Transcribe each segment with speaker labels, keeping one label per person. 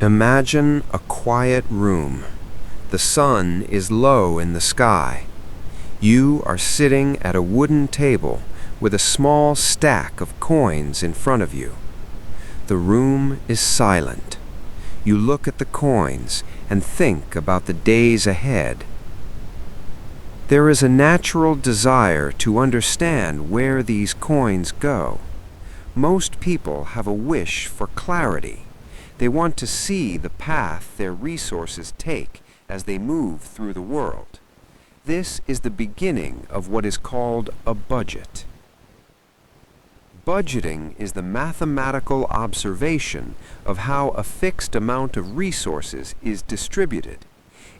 Speaker 1: Imagine a quiet room. The sun is low in the sky. You are sitting at a wooden table with a small stack of coins in front of you. The room is silent. You look at the coins and think about the days ahead. There is a natural desire to understand where these coins go. Most people have a wish for clarity. They want to see the path their resources take as they move through the world. This is the beginning of what is called a budget. Budgeting is the mathematical observation of how a fixed amount of resources is distributed.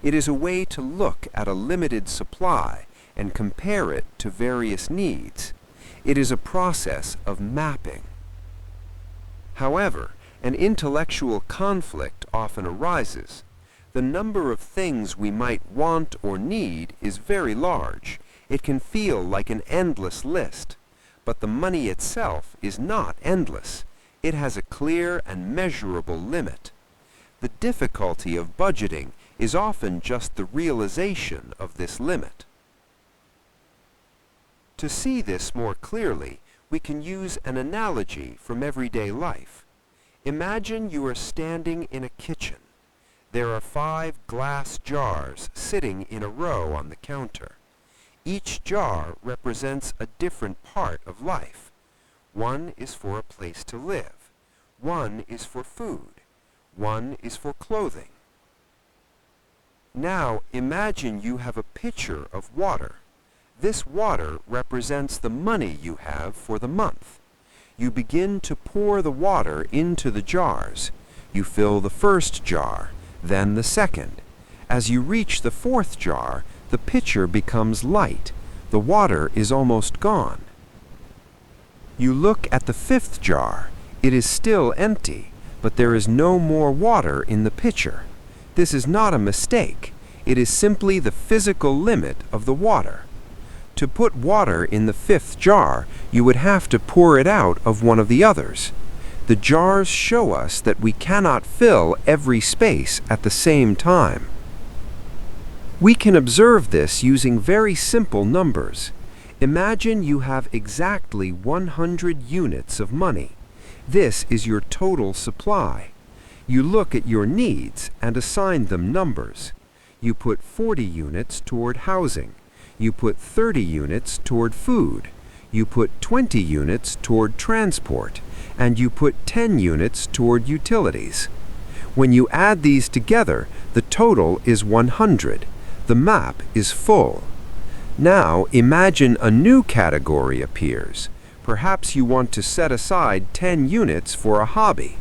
Speaker 1: It is a way to look at a limited supply and compare it to various needs. It is a process of mapping. However, an intellectual conflict often arises. The number of things we might want or need is very large. It can feel like an endless list. But the money itself is not endless. It has a clear and measurable limit. The difficulty of budgeting is often just the realization of this limit. To see this more clearly, we can use an analogy from everyday life. Imagine you are standing in a kitchen. There are 5 glass jars sitting in a row on the counter. Each jar represents a different part of life. One is for a place to live. One is for food. One is for clothing. Now imagine you have a pitcher of water. This water represents the money you have for the month. You begin to pour the water into the jars. You fill the first jar, then the second. As you reach the 4th jar, the pitcher becomes light. The water is almost gone. You look at the 5th jar. It is still empty, but there is no more water in the pitcher. This is not a mistake. It is simply the physical limit of the water. To put water in the 5th jar, you would have to pour it out of one of the others. The jars show us that we cannot fill every space at the same time. We can observe this using very simple numbers. Imagine you have exactly 100 units of money. This is your total supply. You look at your needs and assign them numbers. You put 40 units toward housing. You put 30 units toward food. You put 20 units toward transport. And you put 10 units toward utilities. When you add these together, the total is 100. The map is full. Now imagine a new category appears. Perhaps you want to set aside 10 units for a hobby.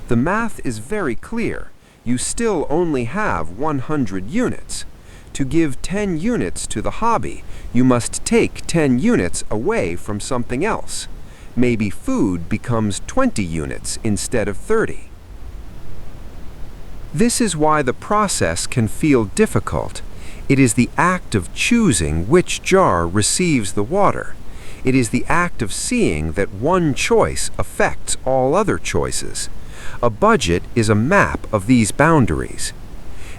Speaker 1: The math is very clear. You still only have 100 units. To give 10 units to the hobby, you must take 10 units away from something else. Maybe food becomes 20 units instead of 30. This is why the process can feel difficult. It is the act of choosing which jar receives the water. It is the act of seeing that one choice affects all other choices. A budget is a map of these boundaries.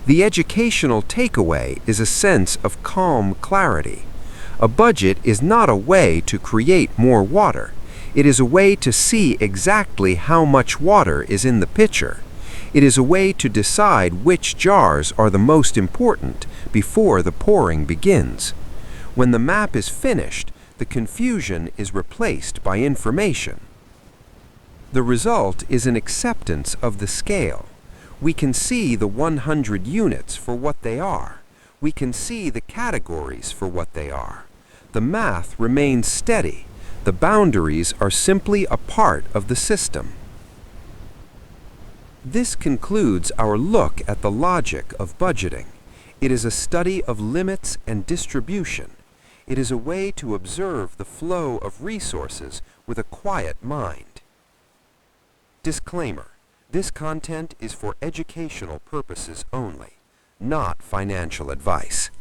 Speaker 1: The educational takeaway is a sense of calm clarity. A budget is not a way to create more water. It is a way to see exactly how much water is in the pitcher. It is a way to decide which jars are the most important before the pouring begins. When the map is finished, the confusion is replaced by information. The result is an acceptance of the scale. We can see the 100 units for what they are. We can see the categories for what they are. The math remains steady. The boundaries are simply a part of the system. This concludes our look at the logic of budgeting. It is a study of limits and distribution. It is a way to observe the flow of resources with a quiet mind. Disclaimer: this content is for educational purposes only, not financial advice.